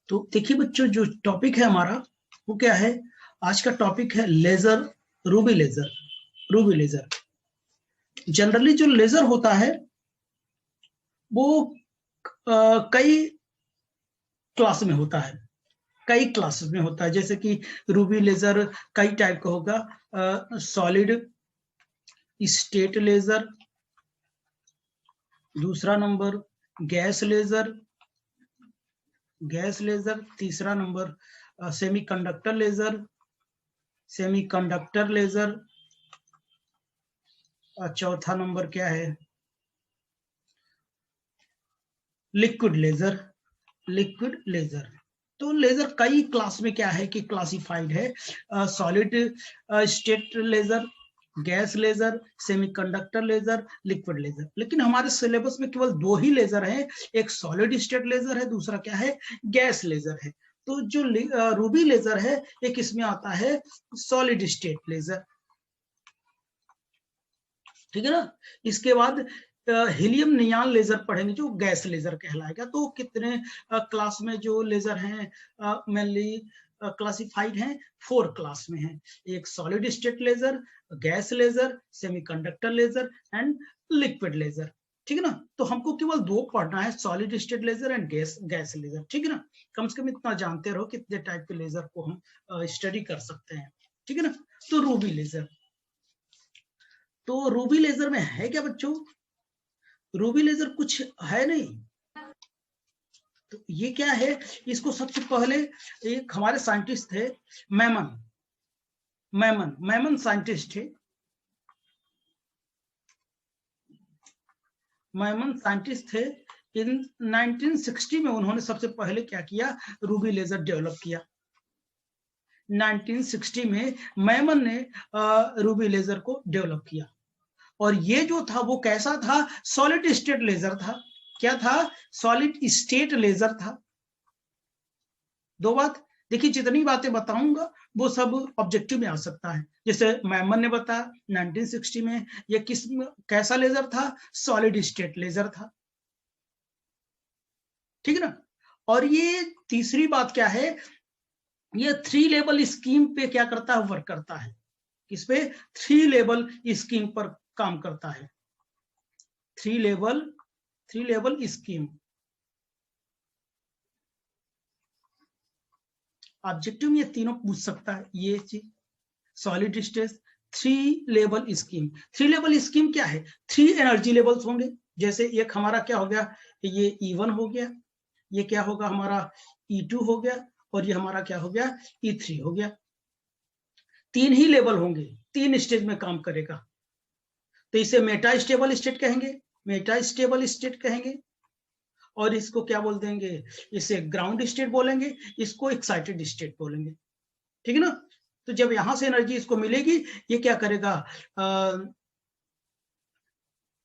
तो देखिए बच्चों, जो टॉपिक है हमारा वो क्या है? आज का टॉपिक है laser, ruby laser. Ruby laser generally जो लेजर होता है वो कई क्लास में होता है, कई क्लासेस में होता है। जैसे कि रूबी लेजर कई टाइप का होगा। सॉलिड स्टेट लेजर, दूसरा नंबर गैस लेजर, तीसरा नंबर सेमीकंडक्टर लेजर, चौथा नंबर क्या है? Liquid laser. तो लेजर कई क्लास में क्या है कि क्लासिफाइड है। Solid state laser, gas laser, semiconductor laser, liquid laser. लेकिन हमारे सिलेबस में केवल दो ही लेजर है, एक सॉलिड स्टेट लेजर है, दूसरा क्या है? गैस लेजर है। तो जो रूबी लेजर है एक इसमें आता है सॉलिड स्टेट लेजर, ठीक है ना। इसके बाद हीलियम नियॉन लेजर पढ़ेंगे जो गैस लेजर कहलाएगा। तो कितने क्लास में जो लेजर हैं मेनली क्लासिफाइड हैं? 4 क्लास में हैं। एक solid state laser, gas laser, semiconductor laser and liquid laser, ठीक है ना। तो हमको केवल दो पढ़ना है, solid state laser and gas laser, ठीक है ना। कम से कम इतना जानते रहो कितने टाइप के लेजर को हम स्टडी कर सकते हैं, ठीक है ना। तो रूबी लेजर, तो रूबी लेजर में है क्या बच्चों? रूबी लेजर कुछ है नहीं। तो ये क्या है? इसको सबसे पहले एक हमारे साइंटिस्ट थे, मैमन साइंटिस्ट थे। मैमन साइंटिस्ट थे। इन 1960 में उन्होंने सबसे पहले क्या किया? रूबी लेजर डेवलप किया। 1960 में मैमन ने रूबी लेजर को डेवलप किया। और ये जो था वो कैसा था? सॉलिड स्टेट लेजर था। क्या था? सॉलिड स्टेट लेजर था। दो बात देखिए, जितनी बातें बताऊंगा वो सब ऑब्जेक्टिव में आ सकता है। जैसे मैमन ने बताया 1960 में ये कैसा लेजर था? सॉलिड स्टेट लेजर था, ठीक है ना। और ये तीसरी बात क्या है? ये 3 लेवल स्कीम पे क्या करता है? वर्क करता है। किस पे? 3 लेवल स्कीम पर काम करता है। 3 लेवल स्कीम ऑब्जेक्टिव में ये तीनों पूछ सकता है। ये चीज solid state 3 level scheme. 3 level scheme क्या है? 3 एनर्जी लेवल्स होंगे। जैसे एक हमारा क्या हो गया? ये E1 हो गया, ये क्या होगा हमारा? E2 हो गया, और ये हमारा क्या हो गया? E3 हो गया। 3 ही लेवल होंगे, 3 स्टेज में काम करेगा। तो इसे मेटा स्टेबल स्टेट कहेंगे। और इसको क्या बोल देंगे? इसे ग्राउंड स्टेट बोलेंगे, इसको एक्साइटेड स्टेट बोलेंगे, ठीक है ना। तो जब यहां से एनर्जी इसको मिलेगी, ये क्या करेगा?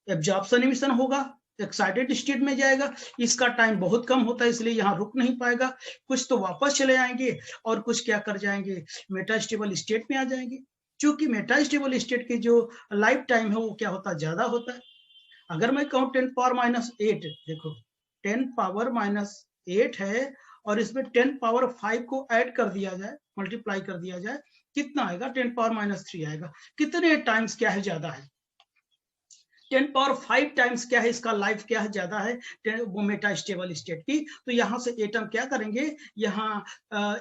एब्जॉर्प्शन एमिशन होगा, एक्साइटेड स्टेट में जाएगा। इसका टाइम बहुत कम होता है, इसलिए यहाँ रुक नहीं पाएगा। कुछ तो वापस चले आएंगे और कुछ क्या कर जाएंगे? मेटास्टेबल स्टेट में आ जाएंगे। क्योंकि मेटास्टेबल स्टेट की जो लाइफ टाइम है वो क्या होता है? ज्यादा होता है। अगर मैं कहूँ 10⁻⁸, देखो 10⁻⁸ है, और इसमें 10⁵ को ऐड कर दिया जाए, मल्टीप्लाई कर दिया जाए, कितना आएगा? 10⁻³ आएगा। कितने टाइम्स क्या है? ज्यादा है। 10⁵ टाइम्स क्या है? इसका लाइफ क्या है? ज्यादा है वो मेटास्टेबल स्टेट की। तो यहाँ से एटम क्या करेंगे? यहाँ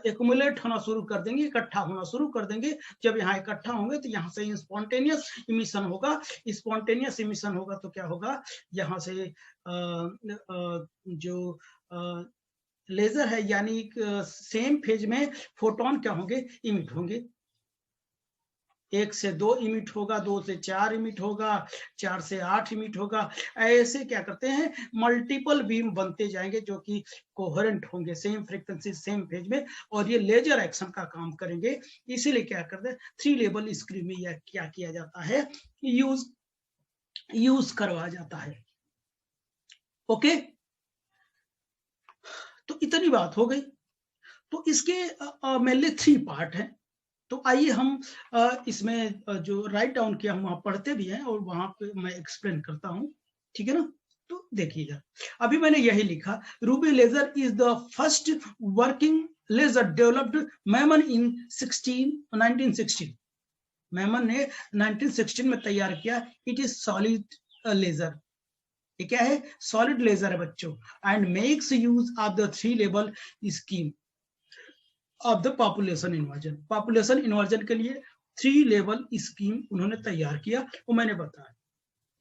एक्युमुलेट होना शुरू कर देंगे, इकट्ठा होना शुरू कर देंगे। जब यहाँ इकट्ठा होंगे तो यहाँ से स्पॉन्टेनियस इमिशन होगा। स्पॉन्टेनियस इमिशन होगा तो क्या होगा? यहाँ से जो लेजर है यानी सेम फेज में फोटोन क्या होंगे? इमिट होंगे। 1 से 2 इमिट होगा, 2 से 4 इमिट होगा, 4 से 8 इमिट होगा। ऐसे क्या करते हैं? मल्टीपल बीम बनते जाएंगे जो कि कोहेरेंट होंगे, सेम फ्रीक्वेंसी सेम फेज में, और ये लेजर एक्शन का काम करेंगे। इसीलिए क्या करते हैं? 3 लेवल स्क्रीन में यह क्या किया जाता है? यूज करवाया जाता है। ओके, तो इतनी बात हो गई। तो इसके मेनली 3 पार्ट हैं। तो आइए हम इसमें जो राइट डाउन किया हम वहां पढ़ते भी हैं और वहां पे मैं एक्सप्लेन करता हूं, ठीक है ना। तो देखिएगा, अभी मैंने यही लिखा, ruby laser is the first working laser developed Maiman in 1916। Maiman ने 1916 में तैयार किया। इट इज सॉलिड लेजर, ये क्या है, सॉलिड लेजर है बच्चों, and makes use of the 3 level scheme of the population inversion. Population inversion के लिए 3 लेवल स्कीम उन्होंने तैयार किया, वो मैंने बताया।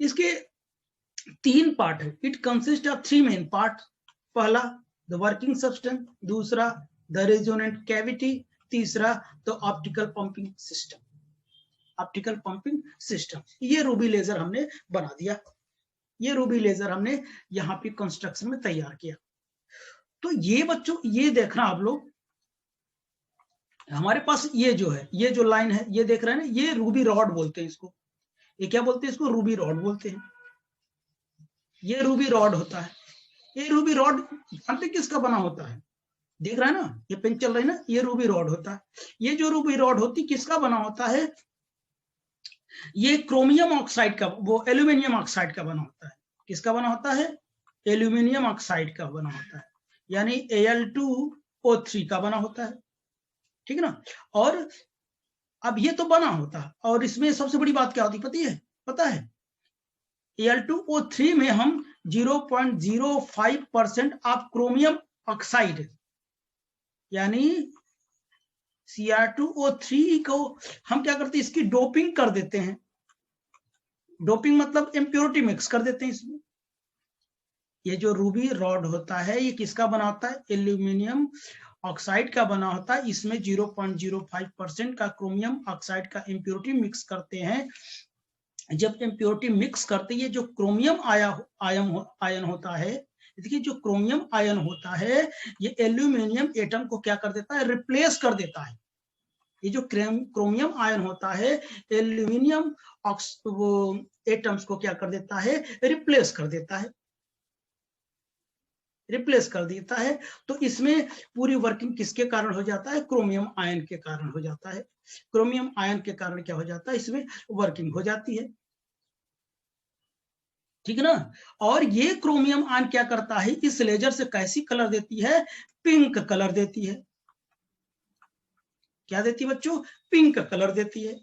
इसके 3 पार्ट है। It consist of 3 main part. पहला द वर्किंग सब्सटेंस, दूसरा द रेजोनेंट कैविटी, तीसरा the optical pumping system. Optical pumping system, ये रूबी लेजर हमने बना दिया, ये रूबी लेजर हमने यहाँ पे कंस्ट्रक्शन में तैयार किया। तो ये बच्चों, ये देखना आप लोग, हमारे पास ये जो है, ये जो लाइन है, ये देख रहे हैं ना, ये रूबी रॉड बोलते हैं इसको। ये क्या बोलते हैं इसको, रूबी रॉड बोलते हैं। ये रूबी रॉड होता है। ये रूबी रॉड जानते किसका बना होता है, देख रहा है ना, ये पेन चल रही है ना, ये रूबी रॉड होता है। ये जो रूबी रॉड होती किसका बना होता है, ये क्रोमियम ऑक्साइड का, वो एल्यूमिनियम ऑक्साइड का बना होता है। किसका बना होता है, एल्यूमिनियम ऑक्साइड का बना होता है, यानी Al2O3 का बना होता है, ठीक है ना। और अब ये तो बना होता है, और इसमें सबसे बड़ी बात क्या होती पता है, Al2O3 में हम 0.05% ऑफ क्रोमियम ऑक्साइड, यानी Cr2O3 को हम क्या करते हैं, इसकी डोपिंग कर देते हैं। डोपिंग मतलब इम्प्योरिटी मिक्स कर देते हैं इसमें। ये जो रूबी रॉड होता है, ये किसका बना होता है, एल्यूमिनियम ऑक्साइड का बना होता है। इसमें 0.05% का क्रोमियम ऑक्साइड का इम्प्योरिटी मिक्स करते हैं। जब इम्प्योरिटी मिक्स करते, ये जो क्रोमियम आयन होता है, देखिए जो क्रोमियम आयन होता है, ये एल्यूमिनियम एटम को क्या कर देता है, रिप्लेस कर देता है। ये जो क्रोमियम आयन होता है, एल्यूमिनियम वो एटम्स को क्या कर देता है, रिप्लेस कर देता है, रिप्लेस कर देता है। तो इसमें पूरी वर्किंग किसके कारण हो जाता है, क्रोमियम आयन के कारण हो जाता है। क्रोमियम आयन के कारण क्या हो जाता है, इसमें वर्किंग हो जाती है, ठीक है ना। और ये क्रोमियम आयन क्या करता है, इस लेजर से कैसी कलर देती है, पिंक कलर देती है। क्या देती है बच्चों, पिंक कलर देती है।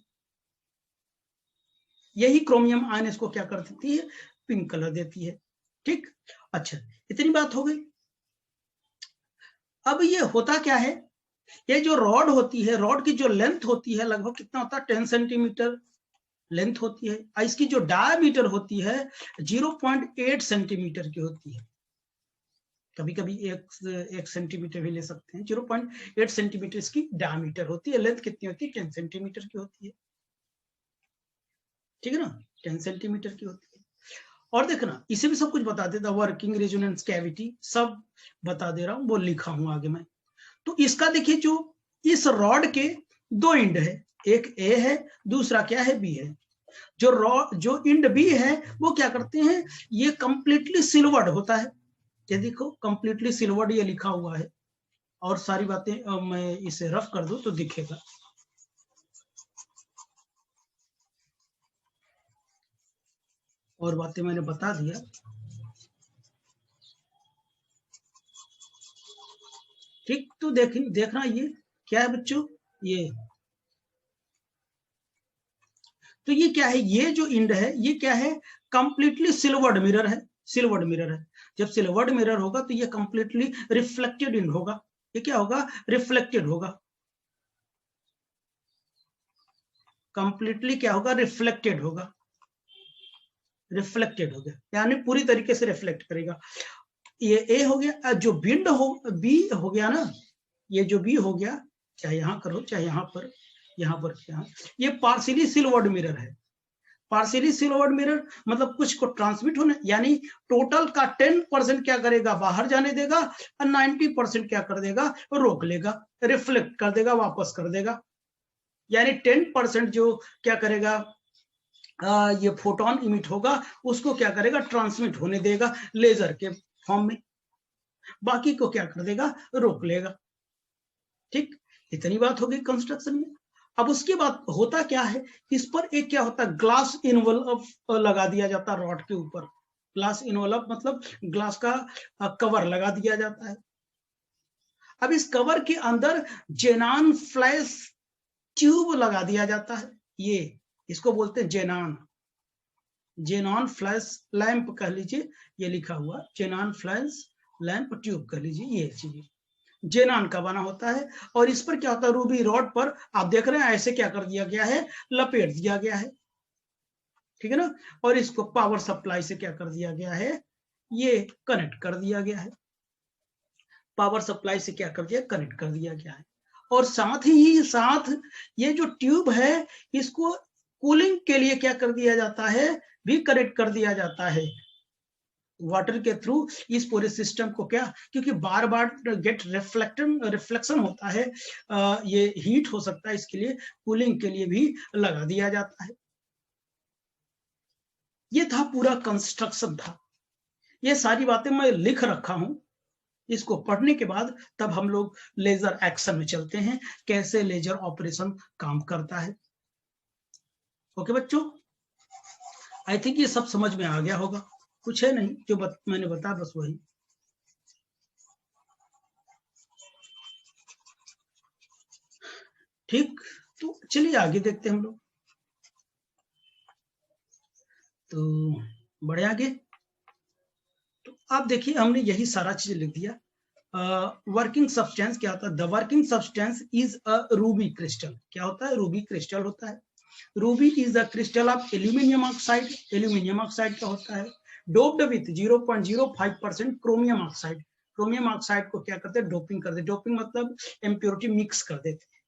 यही क्रोमियम आयन इसको क्या कर देती है, पिंक कलर देती है, ठीक। अच्छा, इतनी बात हो गई। अब ये होता क्या है, ये जो रॉड होती है, रॉड की जो लेंथ होती है लगभग कितना होता है, 10 सेंटीमीटर लेंथ होती है। इसकी जो डायमीटर होती है 0.8 सेंटीमीटर की होती है। कभी कभी एक सेंटीमीटर भी ले सकते हैं। 0.8 सेंटीमीटर इसकी डायमीटर होती है। लेंथ कितनी होती है, 10 सेंटीमीटर की होती है, ठीक है ना, 10 सेंटीमीटर की होती है। और देखना, इसे भी सब कुछ बता देता, वर्किंग, रेजोनेंस कैविटी सब बता दे रहा हूं, वो लिखा हूं आगे मैं। तो इसका देखिए, जो इस रॉड के 2 इंड है, एक ए है, दूसरा क्या है, बी है। जो इंड बी है वो क्या करते हैं, ये कंप्लीटली सिल्वर्ड होता है। ये देखो कंप्लीटली सिल्वर्ड ये लिखा हुआ है, और सारी बातें मैं इसे रफ कर दूं तो दिखेगा। और बातें मैंने बता दिया, ठीक। तो देखना ये क्या है बच्चों, ये तो ये क्या है, ये जो इंड है ये क्या है, कंप्लीटली सिल्वर्ड मिरर है। सिल्वर्ड मिरर है। जब सिल्वर्ड मिरर होगा तो ये कंप्लीटली रिफ्लेक्टेड इंड होगा। ये क्या होगा, रिफ्लेक्टेड होगा। कंप्लीटली क्या होगा, रिफ्लेक्टेड होगा। रिफ्लेक्टेड हो गया, यानी पूरी तरीके से रिफ्लेक्ट करेगा। ये ए हो गया। जो बिंड हो, बी हो गया ना, ये जो बी हो गया, चाहे यहां करो चाहे यहां पर क्या, ये पार्शियली सिल्वर्ड मिरर है। पार्शियली सिल्वर्ड मिरर मतलब कुछ को ट्रांसमिट होने, यानी टोटल का 10% क्या करेगा, बाहर जाने देगा, और 90% क्या कर देगा, रोक लेगा, रिफ्लेक्ट कर देगा, वापस कर देगा। यानी 10% जो क्या करेगा, ये फोटोन इमिट होगा, उसको क्या करेगा, ट्रांसमिट होने देगा लेजर के फॉर्म में, बाकी को क्या कर देगा, रोक लेगा, ठीक। इतनी बात हो गई कंस्ट्रक्शन में। अब उसके बाद होता क्या है, इस पर एक क्या होता है, ग्लास इन्वॉल्व लगा दिया जाता है रॉड के ऊपर। ग्लास इनवलप मतलब ग्लास का कवर लगा दिया जाता है। अब इस कवर के अंदर जेनान फ्लैश ट्यूब लगा दिया जाता है। ये इसको बोलते हैं जेनॉन फ्लैश लैंप कह लीजिए, ये लिखा हुआ जेनॉन फ्लैश लैंप ट्यूब कह लीजिए, ये चीज जेनान का बना होता है। और इस पर क्या होता है, रूबी रॉड पर आप देख रहे हैं ऐसे क्या कर दिया गया है, लपेट दिया गया है, ठीक है ना। और इसको पावर सप्लाई से क्या कर दिया गया है, ये कनेक्ट कर दिया गया है, पावर सप्लाई से क्या कर दिया, कनेक्ट कर दिया गया है। और साथ ही साथ ये जो ट्यूब है इसको कूलिंग के लिए क्या कर दिया जाता है, भी कनेक्ट कर दिया जाता है वाटर के थ्रू। इस पूरे सिस्टम को क्या, क्योंकि बार बार गेट रिफ्लेक्शन होता है, ये हीट हो सकता है, इसके लिए कूलिंग के लिए भी लगा दिया जाता है। ये था पूरा कंस्ट्रक्शन था, ये सारी बातें मैं लिख रखा हूं। इसको पढ़ने के बाद तब हम लोग लेजर एक्शन में चलते हैं, कैसे लेजर ऑपरेशन काम करता है। ओके बच्चों, आई थिंक ये सब समझ में आ गया होगा, कुछ है नहीं, जो मैंने बताया बस वही। ठीक, तो चलिए आगे देखते हैं हम लोग। तो बढ़े आगे, तो आप देखिए हमने यही सारा चीज लिख दिया। वर्किंग सब्सटेंस क्या होता है, the working substance is a Ruby crystal. क्या होता है, रूबी क्रिस्टल होता है। Ruby is the crystal of aluminium oxide. Aluminium oxide का होता है doped with 0.05% chromium oxide. Chromium oxide को क्या करते हैं, डोपिंग कर देते। डोपिंग मतलब इम्प्योरिटी मिक्स कर देते हैं,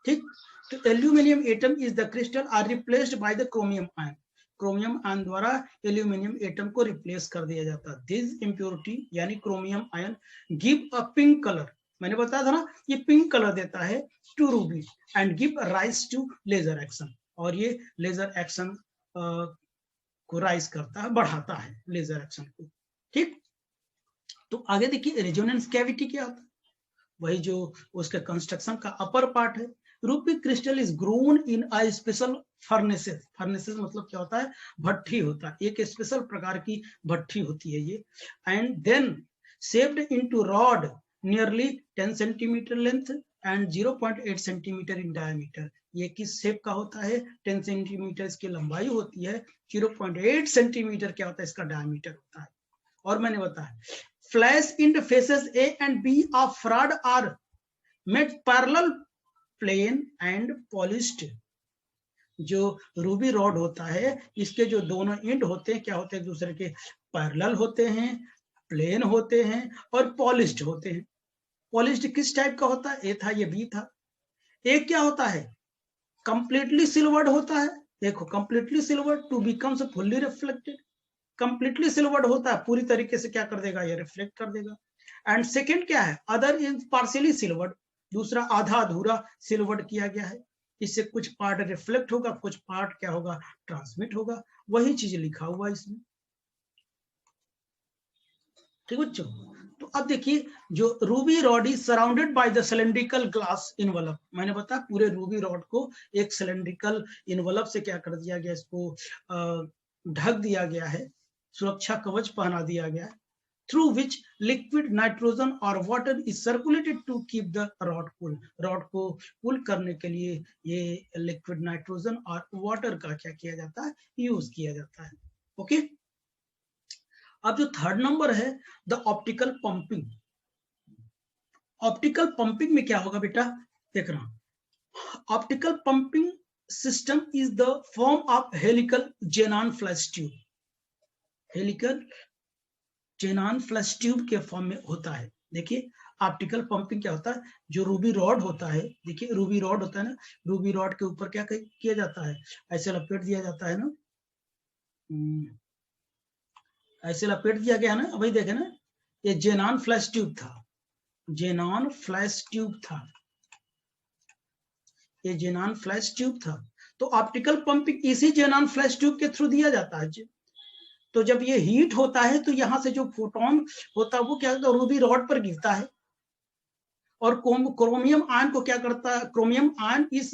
ठीक। तो aluminium atom is the crystal are replaced by the chromium ion. Chromium ion द्वारा एल्यूमिनियम एटम को रिप्लेस कर दिया जाता है। दिस इम्प्योरिटी यानी chromium ion give a pink colour, मैंने बताया था ना, ये पिंक कलर देता है to ruby and give rise to laser action. और ये लेजर एक्शन को राइज करता है, बढ़ाता है लेजर एक्शन को, ठीक। तो आगे देखिए रेजोनेंस कैविटी क्या होता है, वही जो उसके कंस्ट्रक्शन का अपर पार्ट है। Ruby crystal is grown in a special furnaces. Furnaces मतलब क्या होता है, भट्ठी होता है, एक स्पेशल प्रकार की भट्ठी होती है ये। And then shaped into rod nearly 10 centimetre length and 0.8 centimetre in diameter. ये किस शेप का होता है, 10 सेंटीमीटर इसकी लंबाई होती है, 0.8 सेंटीमीटर क्या होता है, इसका डायमीटर होता है। और मैंने बताया flash in faces A and B of rod are made parallel plane and polished. जो रूबी रॉड होता है इसके जो दोनों एंड होते हैं क्या होते हैं, एक दूसरे के पैरेलल होते हैं, प्लेन होते हैं और पॉलिश्ड होते हैं। पॉलिश्ड किस टाइप का होता है, ए था, ये बी था। एक क्या होता है, कंप्लीटली सिल्वर्ड होता है, देखो completely silvered to becomes fully reflected. Completely silvered होता है, पूरी तरीके से क्या कर देगा, ये रिफ्लेक्ट कर देगा। एंड सेकंड क्या है, अदर इज पार्शियली सिल्वर्ड, दूसरा आधा अधूरा सिल्वर्ड किया गया है, इससे कुछ पार्ट रिफ्लेक्ट होगा, कुछ पार्ट क्या होगा, ट्रांसमिट होगा। वही चीज लिखा हुआ इसमें, ठीक बच्चों। तो अब देखिए जो ruby rod is surrounded by the cylindrical glass envelope. मैंने बताया पूरे रूबी रॉड को एक सिलेंड्रिकल इनवलप से क्या कर दिया गया, इसको ढक दिया गया है, सुरक्षा कवच पहना दिया गया है, through which liquid nitrogen or water is circulated to keep the rod cool। Rod को कूल करने के लिए ये लिक्विड नाइट्रोजन और वाटर का क्या किया जाता है, यूज किया जाता है। ओके, अब जो थर्ड नंबर है the optical pumping. Optical pumping में क्या होगा बेटा, देख रहा, optical pumping system is the form of helical xenon flash tube. Helical xenon flash tube के फॉर्म में होता है। देखिए ऑप्टिकल पंपिंग क्या होता है, जो रूबी रॉड होता है, देखिए रूबी रॉड होता है ना, रूबी रॉड के ऊपर क्या किया जाता है, ऐसे लपेट दिया जाता है ना, ऐसे लपेट दिया गया ना, भाई देखे ना, ये जेनॉन फ्लैश ट्यूब था, जेनॉन फ्लैश ट्यूब था, ये जेनॉन फ्लैश ट्यूब था। तो ऑप्टिकल पंपिंग इसी जेनॉन फ्लैश ट्यूब के थ्रू दिया जाता है। तो जब ये हीट होता है तो यहां से जो फोटोन होता है वो क्या होता है, रूबी रॉड पर गिरता है और क्रोमियम आयन को क्या करता है, क्रोमियम आयन इस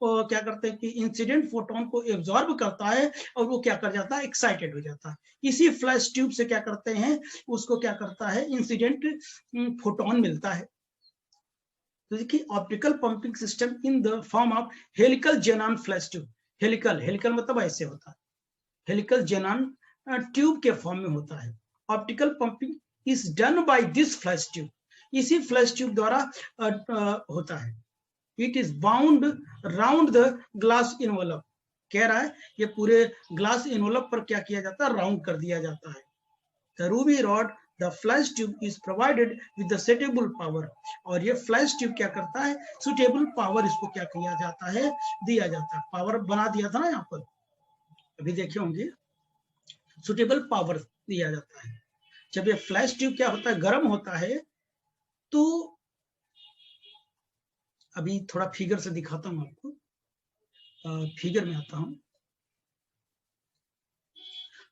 क्या करते हैं कि इंसिडेंट फोटोन को एब्जॉर्ब करता है और वो क्या कर जाता है, एक्साइटेड हो जाता है। इसी फ्लैश ट्यूब से क्या करते हैं, उसको क्या करता है, इंसिडेंट फोटोन मिलता है। तो देखिए optical pumping system in the form of helical xenon flash tube. Helical मतलब ऐसे होता है, हेलिकल जेनॉन ट्यूब के फॉर्म में होता है। Optical pumping is done by this flash tube, इसी फ्लैश ट्यूब द्वारा होता है। It is bound round the glass envelope, कह रहा है ये पूरे ग्लास इनवलप पर क्या किया जाता है, राउंड कर दिया जाता है। The Ruby rod, the flash tube is provided with the suitable power, और ये फ्लैश ट्यूब क्या करता है, सुटेबल पावर इसको क्या किया जाता है, दिया जाता है। पावर बना दिया था ना यहाँ पर, अभी देखे होंगे, सुटेबल पावर दिया जाता है। जब ये फ्लैश ट्यूब क्या होता है, गर्म होता है, तो अभी थोड़ा फिगर से दिखाता हूं आपको, फिगर में आता हूं।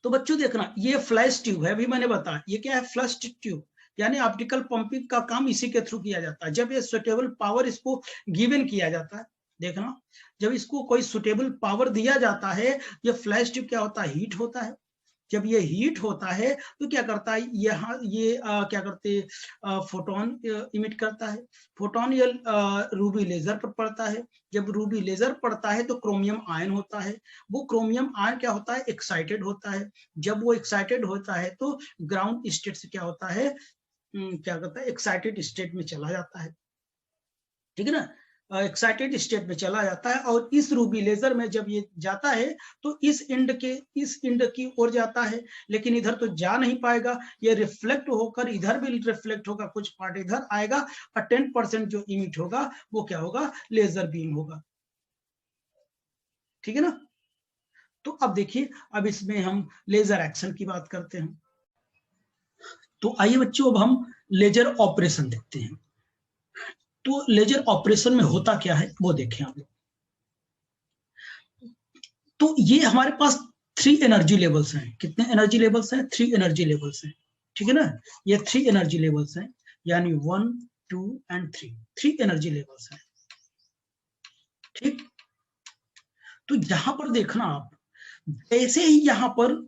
तो बच्चों देखना, ये फ्लैश ट्यूब है, अभी मैंने बताया ये क्या है, फ्लैश ट्यूब, यानी ऑप्टिकल पंपिंग का काम इसी के थ्रू किया जाता है। जब ये सुटेबल पावर इसको गिवन किया जाता है, देखना जब इसको कोई सुटेबल पावर दिया जाता है, ये फ्लैश ट्यूब क्या होता है, हीट होता है। जब ये हीट होता है तो क्या करता है, यहाँ ये क्या करते फोटोन इमिट करता है। फोटोन ये रूबी लेजर पर पड़ता है। जब रूबी लेजर पड़ता है तो क्रोमियम आयन होता है। वो क्रोमियम आयन क्या होता है, एक्साइटेड होता है। जब वो एक्साइटेड होता है तो ग्राउंड स्टेट से क्या होता है, क्या करता है, एक्साइटेड स्टेट में चला जाता है, ठीक है ना, एक्साइटेड स्टेट में चला जाता है। और इस रूबी लेजर में जब ये जाता है तो इस इंड की ओर जाता है, लेकिन इधर तो जा नहीं पाएगा, ये रिफ्लेक्ट होकर इधर भी रिफ्लेक्ट होगा, कुछ पार्ट इधर आएगा, और 10% जो इमिट होगा वो क्या होगा, लेजर बीम होगा, ठीक है ना। तो अब देखिए, अब इसमें हम लेजर एक्शन की बात करते हैं। तो आइए बच्चों, अब हम लेजर ऑपरेशन देखते हैं। तो लेजर ऑपरेशन में होता क्या है वो देखें आप लोग। तो ये हमारे पास 3 एनर्जी लेवल्स हैं। कितने एनर्जी लेवल्स हैं, 3 एनर्जी लेवल्स हैं, ठीक है ना। ये 3 एनर्जी लेवल्स हैं, यानी 1, 2 एंड 3 एनर्जी लेवल्स हैं, ठीक। तो यहां पर देखना आप, जैसे ही यहां पर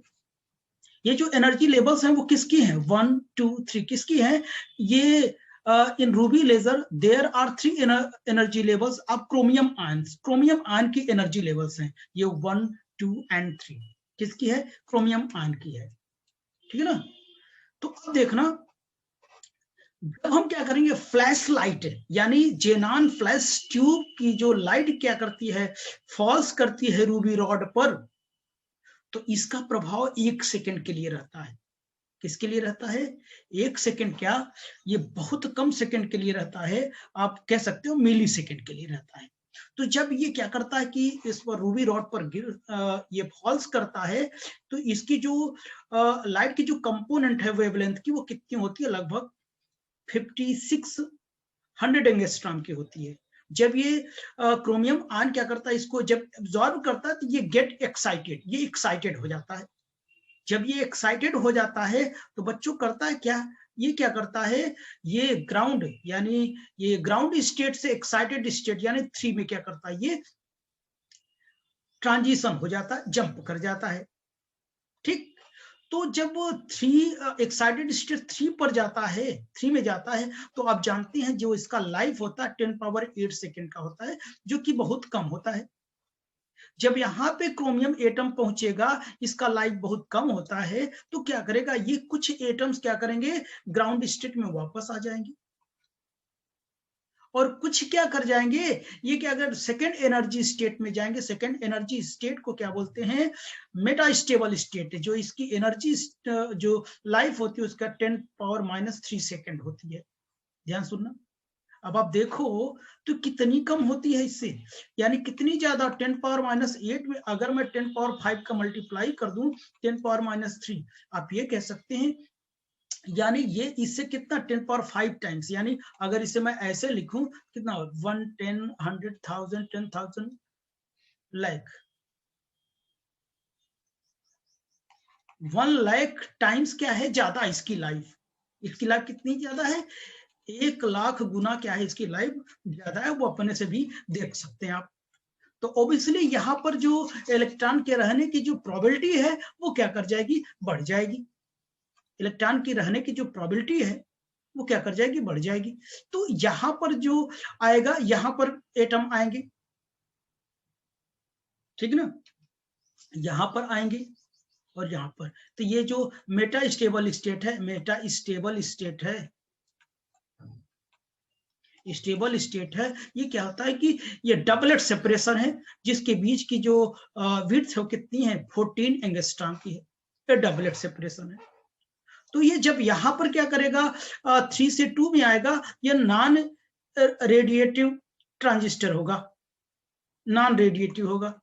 ये जो एनर्जी लेवल्स हैं वो किसकी हैं, 1, 2, 3 किसकी हैं, ये in Ruby laser there are 3 energy levels of chromium ions. Chromium ion की एनर्जी लेवल्स हैं, ये 1, 2 एंड 3 किसकी है, क्रोमियम आयन की है, ठीक है ना। तो अब देखना, जब हम क्या करेंगे, फ्लैश लाइट यानी जेनॉन फ्लैश ट्यूब की जो लाइट क्या करती है, फॉल्स करती है रूबी रॉड पर, तो इसका प्रभाव 1 सेकेंड के लिए रहता है। किसके लिए रहता है, 1 सेकेंड क्या, ये बहुत कम सेकेंड के लिए रहता है, आप कह सकते हो मिली सेकेंड के लिए रहता है। तो जब ये क्या करता है कि इस पर रूबी रॉड पर ये फॉल्स करता है, तो इसकी जो लाइट की जो कंपोनेंट है वेवलेंथ की, वो कितनी होती है, लगभग 5600 एंगस्ट्रॉम की होती है। जब ये क्रोमियम आयन क्या करता है, इसको जब एब्जॉर्ब करता है तो ये गेट एक्साइटेड, ये एक्साइटेड हो जाता है। जब ये एक्साइटेड हो जाता है तो बच्चों करता है क्या, ये क्या करता है, ये ग्राउंड यानी ये ग्राउंड स्टेट से एक्साइटेड स्टेट यानी 3 में क्या करता है, ये ट्रांजिशन हो जाता है, जंप कर जाता है, ठीक। तो जब वो 3 एक्साइटेड स्टेट 3 पर जाता है, 3 में जाता है, तो आप जानते हैं जो इसका लाइफ होता है 10⁸ सेकेंड का होता है, जो कि बहुत कम होता है। जब यहाँ पे क्रोमियम एटम पहुंचेगा, इसका लाइफ बहुत कम होता है, तो क्या करेगा, ये कुछ एटम्स क्या करेंगे, ग्राउंड स्टेट में वापस आ जाएंगे, और कुछ क्या कर जाएंगे, ये क्या अगर सेकेंड एनर्जी स्टेट में जाएंगे। सेकेंड एनर्जी स्टेट को क्या बोलते हैं, मेटा स्टेबल स्टेट, जो इसकी एनर्जी जो लाइफ होती है उसका 10⁻³ सेकेंड होती है। ध्यान सुनना, अब आप देखो तो कितनी कम होती है इससे, यानी कितनी ज्यादा, 10⁻8 में अगर मैं 10⁵ का मल्टीप्लाई कर दूं 10⁻3, आप ये कह सकते हैं, यानी ये इससे कितना 10⁵ टाइम्स, यानी अगर इसे मैं ऐसे लिखूं कितना, 1, 10, 100, 1000, 10,000 लाख, 1 लाख टाइम्स क्या है ज्यादा इसकी लाइफ। इसकी लाइफ कितनी ज्यादा है, 1 लाख गुना क्या है इसकी लाइफ ज्यादा है, वो अपने से भी देख सकते हैं आप। तो ऑब्वियसली यहाँ पर जो इलेक्ट्रॉन के रहने की जो प्रोबेबिलिटी है वो क्या कर जाएगी, बढ़ जाएगी। इलेक्ट्रॉन की रहने की जो प्रोबेबिलिटी है वो क्या कर जाएगी, बढ़ जाएगी। तो यहाँ पर जो आएगा, यहाँ पर एटम आएंगे, ठीक ना, यहाँ पर आएंगे और यहाँ पर। तो ये जो मेटा स्टेबल स्टेट है, मेटा स्टेबल स्टेट है, स्टेबल स्टेट है, ये क्या होता है कि ये डबलेट सेपरेशन है, जिसके बीच की जो विड्थ है वो कितनी है, 14 एंगस्ट्रॉम की है। ये डबलेट सेपरेशन है। तो ये जब यहां पर क्या करेगा, 3 से 2 में आएगा, ये नॉन रेडिएटिव ट्रांजिस्टर होगा, नॉन रेडिएटिव होगा,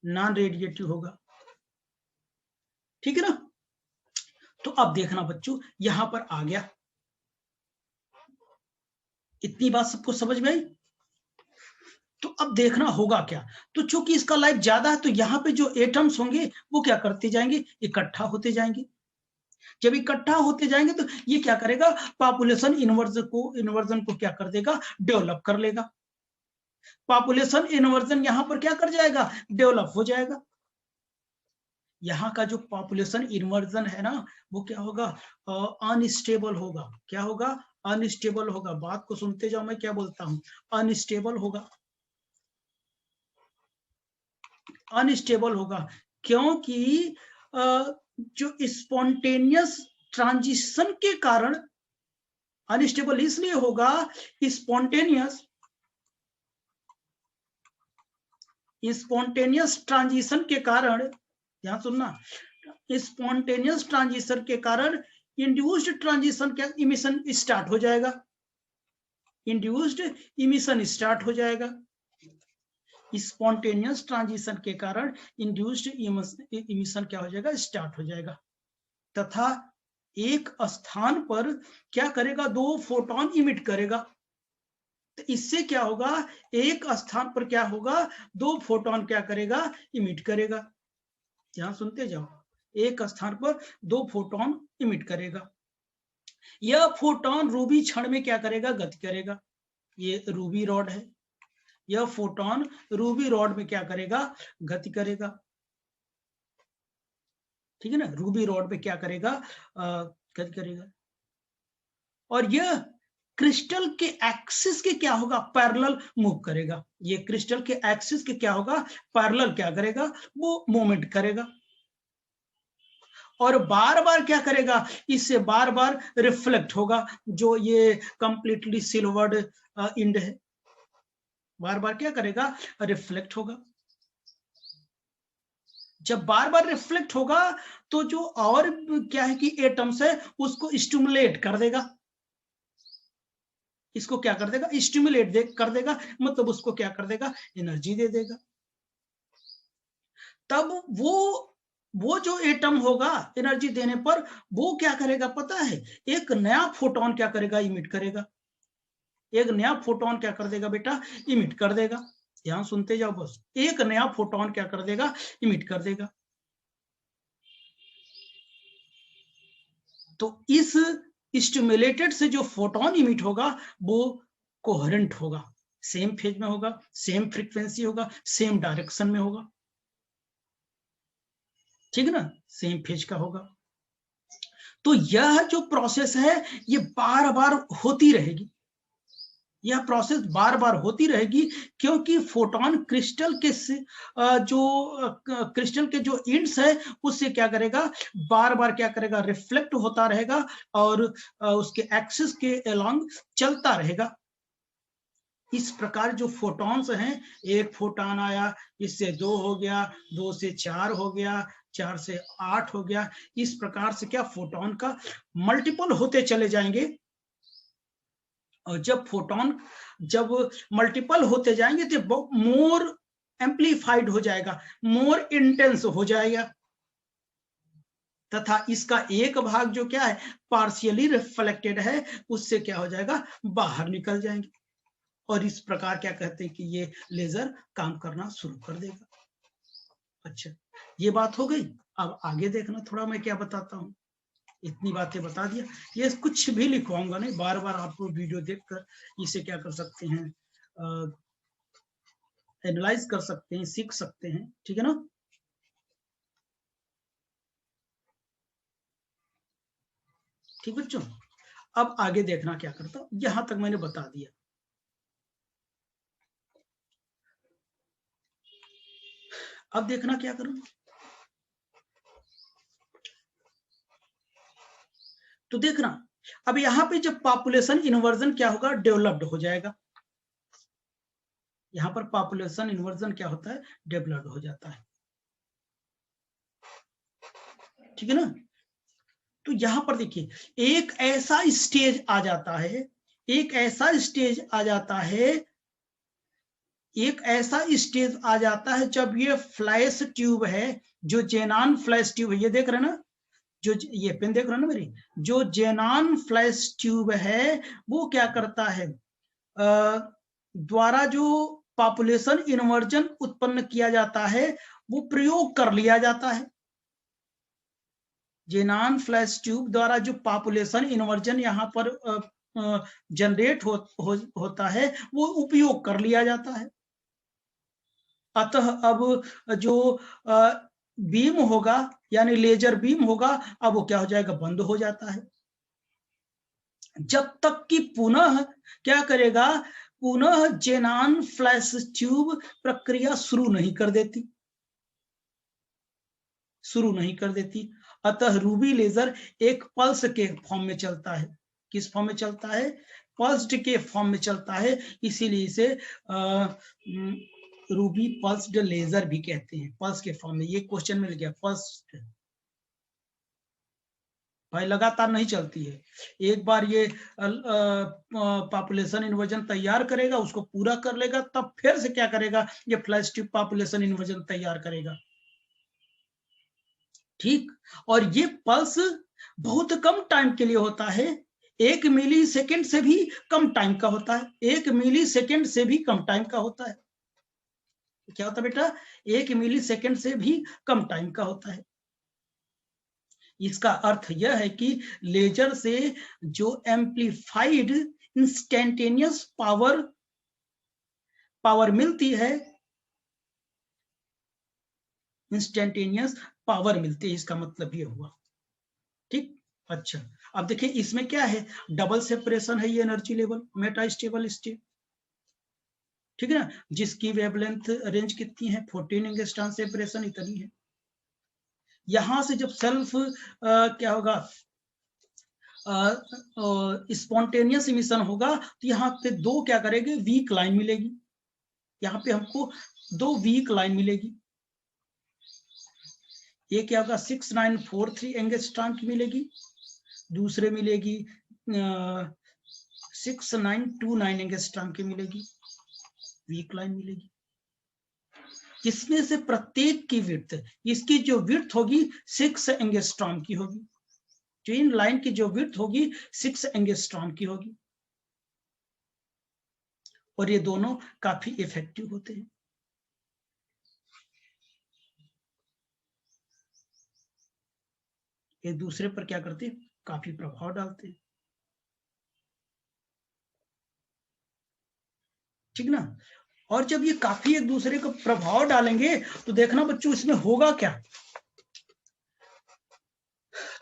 नॉन रेडिएटिव होगा, ठीक है ना। तो अब देखना बच्चों, यहां पर आ गया, इतनी बात सबको समझ में आई। तो अब देखना होगा क्या, तो चूंकि इसका लाइफ ज्यादा है, तो यहाँ पे जो एटम्स होंगे वो क्या करते जाएंगे, इकट्ठा होते जाएंगे। जब इकट्ठा होते जाएंगे तो ये क्या करेगा, पॉपुलेशन इन्वर्जन को क्या कर देगा, डेवलप कर लेगा। पॉपुलेशन इन्वर्जन यहां पर क्या कर जाएगा, डेवलप हो जाएगा। यहाँ का जो पॉपुलेशन इन्वर्जन है ना, वो क्या होगा, अनस्टेबल होगा। क्या होगा, अनस्टेबल होगा। बात को सुनते जाओ, मैं क्या बोलता हूं, अनस्टेबल होगा, अनस्टेबल होगा। क्योंकि जो स्पॉन्टेनियस ट्रांजिशन के कारण अनस्टेबल इसलिए होगा, स्पॉन्टेनियस ट्रांजिशन के कारण, ध्यान सुनना, स्पॉन्टेनियस ट्रांजिशन के कारण इंड्यूस्ड ट्रांजिशन क्या, इमिशन स्टार्ट हो जाएगा, इंड्यूस्ड इमिशन स्टार्ट हो जाएगा। स्पॉन्टेनियस ट्रांजिशन के कारण इंड्यूस्ड इमिशन क्या हो जाएगा, स्टार्ट हो जाएगा। तथा एक स्थान पर क्या करेगा, 2 फोटोन इमिट करेगा। तो इससे क्या होगा, एक स्थान पर क्या होगा, 2 फोटोन क्या करेगा, इमिट करेगा। ध्यान सुनते जाओ, एक स्थान पर 2 फोटोन इमिट करेगा। यह फोटोन रूबी क्षण में क्या करेगा, गति करेगा। ये रूबी रॉड है, यह फोटोन रूबी रॉड में क्या करेगा, गति करेगा, ठीक है ना। रूबी रॉड में क्या करेगा, गति करेगा। और यह क्रिस्टल के एक्सिस के क्या होगा, पैरेलल मूव करेगा। ये क्रिस्टल के एक्सिस के क्या होगा, पैरेलल क्या करेगा, वो मूवमेंट करेगा। और बार बार क्या करेगा, इससे बार बार रिफ्लेक्ट होगा। जो ये कंप्लीटली सिल्वर्ड इंड है, बार बार क्या करेगा, रिफ्लेक्ट होगा। जब बार बार रिफ्लेक्ट होगा तो जो और क्या है कि एटम्स है उसको स्टिमुलेट कर देगा, इसको क्या कर देगा, स्टिमुलेट कर देगा, मतलब उसको क्या कर देगा, एनर्जी दे देगा। तब वो जो एटम होगा एनर्जी देने पर वो क्या करेगा पता है, एक नया फोटोन क्या करेगा, इमिट करेगा। एक नया फोटोन क्या कर देगा बेटा, इमिट कर देगा। ध्यान सुनते जाओ बस, एक नया फोटोन क्या कर देगा, इमिट कर देगा। तो इस स्टिमुलेटेड से जो फोटोन इमिट होगा वो कोहेरेंट होगा, सेम फेज में होगा, सेम फ्रीक्वेंसी होगा, सेम डायरेक्शन में होगा, ठीक है ना, सेम फेज का होगा। तो यह जो प्रोसेस है ये बार बार होती रहेगी, यह प्रोसेस बार बार होती रहेगी। क्योंकि फोटोन क्रिस्टल के क्रिस्टल के जो इंड्स है उससे क्या करेगा, बार बार क्या करेगा, रिफ्लेक्ट होता रहेगा और उसके एक्सिस के अलोंग चलता रहेगा। इस प्रकार जो फोटॉन्स हैं, एक फोटॉन आया, इससे 2 हो गया, 2 से 4 हो गया, 4 से 8 हो गया। इस प्रकार से क्या फोटोन का मल्टीपल होते चले जाएंगे। और जब मल्टीपल होते जाएंगे तो मोर एम्प्लीफाइड हो जाएगा, मोर इंटेंस हो जाएगा। तथा इसका एक भाग जो क्या है, पार्शियली रिफ्लेक्टेड है, उससे क्या हो जाएगा, बाहर निकल जाएंगे। और इस प्रकार क्या कहते हैं कि ये लेजर काम करना शुरू कर देगा। अच्छा, ये बात हो गई। अब आगे देखना थोड़ा, मैं क्या बताता हूं। इतनी बातें बता दिया। ये कुछ भी लिखवाऊंगा नहीं, बार बार आप वीडियो देखकर इसे क्या कर सकते हैं, एनालाइज कर सकते हैं, सीख सकते हैं, ठीक है ना। ठीक बच्चों, अब आगे देखना क्या करता हूं, यहां तक मैंने बता दिया। अब देखना क्या करूं, तो देखना अब यहां पे जब पॉपुलेशन इन्वर्जन क्या होगा, डेवलप्ड हो जाएगा। यहां पर पॉपुलेशन इन्वर्जन क्या होता है, डेवलप्ड हो जाता है, ठीक है ना। तो यहां पर देखिए एक ऐसा स्टेज आ जाता है, एक ऐसा स्टेज आ जाता है, एक ऐसा स्टेज आ जाता है जब ये फ्लैश ट्यूब है, जो जेनान फ्लैश ट्यूब है, ये देख रहे हैं ना, जो ये पेन देख रहे हो ना मेरी, जो जेनान फ्लैश ट्यूब है वो क्या करता है, द्वारा जो पॉपुलेशन इन्वर्जन उत्पन्न किया जाता है वो प्रयोग कर लिया जाता है। जेनान फ्लैश ट्यूब द्वारा जो पॉपुलेशन इन्वर्जन यहाँ पर जनरेट होता है वो उपयोग कर लिया जाता है। अतः अब जो बीम होगा यानी लेजर बीम होगा, अब वो क्या हो जाएगा, बंद हो जाता है, जब तक कि पुनः क्या करेगा, पुनः जेनान फ्लैश ट्यूब प्रक्रिया शुरू नहीं कर देती, शुरू नहीं कर देती। अतः रूबी लेजर एक पल्स के फॉर्म में चलता है। किस फॉर्म में चलता है, पल्स्ड के फॉर्म में चलता है, इसीलिए इसे रूबी पल्स्ड लेजर भी कहते हैं, पल्स के फॉर्म में। ये क्वेश्चन मिल गया, पल्स्ड भाई लगातार नहीं चलती है, एक बार ये पॉपुलेशन इन्वर्जन तैयार करेगा, उसको पूरा कर लेगा, तब फिर से क्या करेगा, ये फ्लैश ट्यूब पॉपुलेशन इन्वर्जन तैयार करेगा, ठीक। और ये पल्स बहुत कम टाइम के लिए होता है, 1 मिली सेकेंड से भी कम टाइम का होता है, 1 मिली सेकेंड से भी कम टाइम का होता है। क्या होता है बेटा, 1 मिली सेकेंड से भी कम टाइम का होता है। इसका अर्थ यह है कि लेजर से जो एम्प्लीफाइड इंस्टेंटेनियस पावर मिलती है, इंस्टेंटेनियस पावर मिलती है, इसका मतलब ये हुआ, ठीक। अच्छा, अब देखिए इसमें क्या है, डबल सेपरेशन है ये energy level, Meta stable state, ठीक है ना, जिसकी वेवलेंथ रेंज कितनी है, 14 एंगस्ट्रॉम सेपरेशन इतनी है। यहां से जब सेल्फ क्या होगा, स्पॉन्टेनियस इमिशन होगा, तो यहाँ पे दो क्या करेंगे, वीक लाइन मिलेगी, यहाँ पे हमको 2 वीक लाइन मिलेगी। ये क्या होगा, 6943 एंगस्ट्रॉम की मिलेगी, दूसरे मिलेगी 6929 एंगस्ट्रॉम की मिलेगी, वीक लाइन मिलेगी। इसमें से प्रत्येक की विड्थ, इसकी जो विड्थ होगी 6 एंगस्ट्रॉम की होगी, ट्विन लाइन की जो विड्थ होगी 6 एंगस्ट्रॉम की होगी, और ये दोनों काफी इफेक्टिव होते हैं। एक दूसरे पर क्या करते हैं, काफी प्रभाव डालते हैं, ठीक ना। और जब ये काफी एक दूसरे को प्रभाव डालेंगे तो देखना बच्चों इसमें होगा क्या,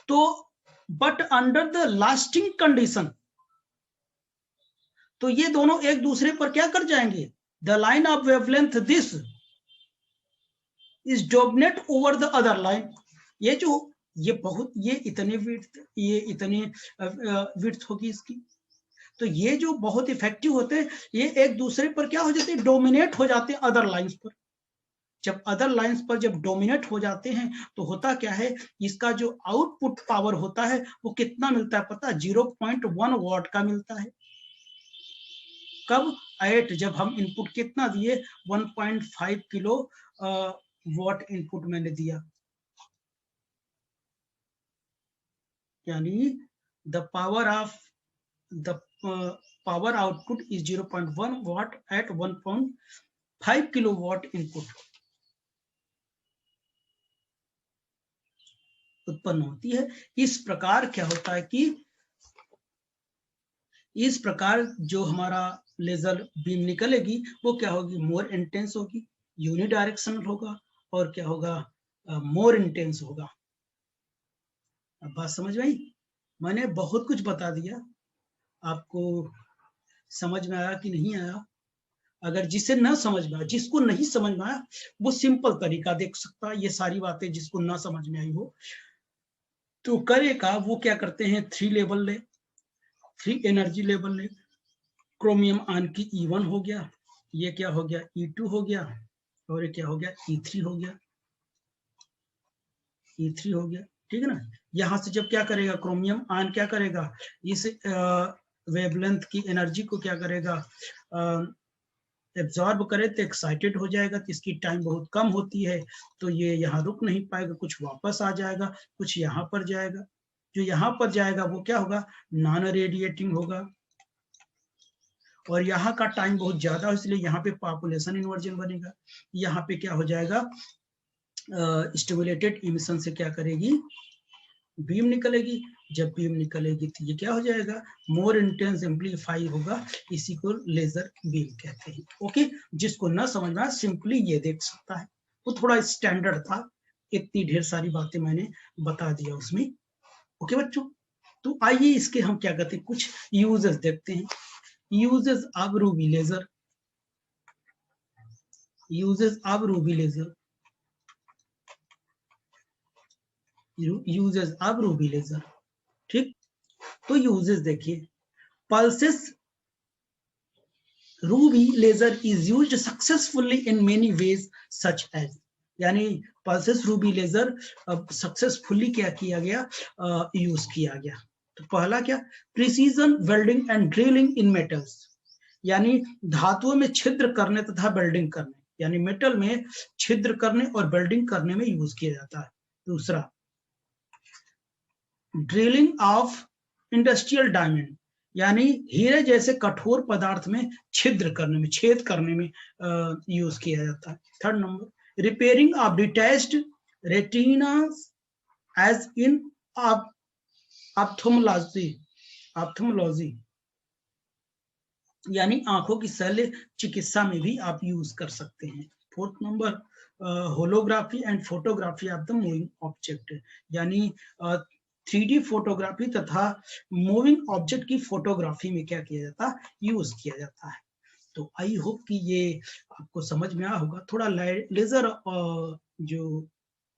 तो but under the lasting condition, तो ये दोनों एक दूसरे पर क्या कर जाएंगे, the line of wavelength this is dominate over the other line, ये जो ये इतने विड्थ, ये इतनी विड्थ होगी इसकी, तो ये जो बहुत इफेक्टिव होते हैं, ये एक दूसरे पर क्या हो जाते हैं, डोमिनेट हो जाते हैं अदर लाइंस पर। जब अदर लाइंस पर जब डोमिनेट हो जाते हैं तो होता क्या है, इसका जो आउटपुट पावर होता है वो कितना मिलता है पता है, 0.1 वॉट का मिलता है। कब, एट, जब हम इनपुट कितना दिए, 1.5 किलो वॉट इनपुट मैंने दिया, यानी the power of the power output is 0.1 watt at 1.5 kilowatt input। उत्पन्न होती है। इस प्रकार क्या होता है कि इस प्रकार जो हमारा लेजर बीम निकलेगी वो क्या होगी, मोर इंटेंस होगी, यूनिडायरेक्शनल होगा, और क्या होगा, मोर इंटेंस होगा। अब बात समझ में आई? मैंने बहुत कुछ बता दिया, आपको समझ में आया कि नहीं आया? अगर जिसे ना समझ में आया, जिसको नहीं समझ में आया, वो सिंपल तरीका देख सकता है। ये सारी बातें जिसको ना समझ में आई हो तो करेगा, वो क्या करते हैं, 3 लेवल ले, 3 एनर्जी लेवल ले। क्रोमियम आयन की E1 हो गया, ये क्या हो गया, E2 हो गया, और ये क्या हो गया, E3 हो गया, E3 हो गया, ठीक है ना। यहां से जब क्या करेगा, क्रोमियम आयन क्या करेगा, इस वेवलेंथ की एनर्जी को क्या करेगा, एब्जॉर्ब करे तो एक्साइटेड हो जाएगा, तो इसकी टाइम बहुत कम होती है, तो ये यहाँ रुक नहीं पाएगा, कुछ वापस आ जाएगा, कुछ यहाँ पर जाएगा। जो यहाँ पर जाएगा वो क्या होगा, नॉन रेडिएटिंग होगा, और यहाँ का टाइम बहुत ज्यादा है, इसलिए यहाँ पे पॉपुलेशन इन्वर्जन बनेगा। यहाँ पे क्या हो जाएगा, स्टिमुलेटेड इमिशन से क्या करेगी, बीम निकलेगी। जब बीम निकलेगी तो ये क्या हो जाएगा, मोर इंटेंस एम्पलीफाई होगा, इसी को लेजर बीम कहते हैं। ओके, जिसको ना समझ में आए सिंपली ये देख सकता है, वो थोड़ा स्टैंडर्ड था, इतनी ढेर सारी बातें मैंने बता दिया उसमें। ओके बच्चों, तो आइए इसके हम क्या कहते हैं, कुछ यूजेस देखते हैं। Uses of ruby laser, uses of ruby laser, uses of ruby laser, ठीक। तो यूजेस देखिए, pulses ruby laser is used successfully in many ways such as, यानी पल्सेस रूबी लेजर सक्सेसफुली क्या किया गया, यूज किया गया। तो पहला क्या, precision welding and drilling in metals, यानी धातुओं में छिद्र करने तथा वेल्डिंग करने, यानी मेटल में छिद्र करने और वेल्डिंग करने में यूज किया जाता है। दूसरा, ड्रिलिंग ऑफ इंडस्ट्रियल डायमंड, यानी हीरे जैसे कठोर पदार्थ में छिद्र करने में, छेद करने में यूज किया जाता है। Third number, repairing of detached retina as in ophthalmology, ophthalmology, यानी आंखों की शल्य चिकित्सा में भी आप यूज कर सकते हैं। Fourth number, holography and photography of the moving object, यानी 3D फोटोग्राफी तथा मूविंग ऑब्जेक्ट की फोटोग्राफी में क्या किया जाता है, यूज किया जाता है। तो आई होप कि ये आपको समझ में आया होगा। थोड़ा लेजर जो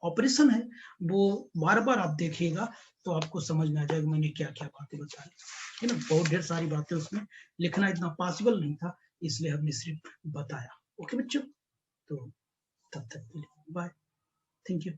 ऑपरेशन है वो बार बार आप देखिएगा तो आपको समझ में आ जाएगा मैंने क्या क्या बातें बताई है ना। बहुत ढेर सारी बातें उसमें लिखना इतना पॉसिबल नहीं था, इसलिए हमने सिर्फ बताया। ओके बच्चों, तो तब तक के लिए बाय, थैंक यू।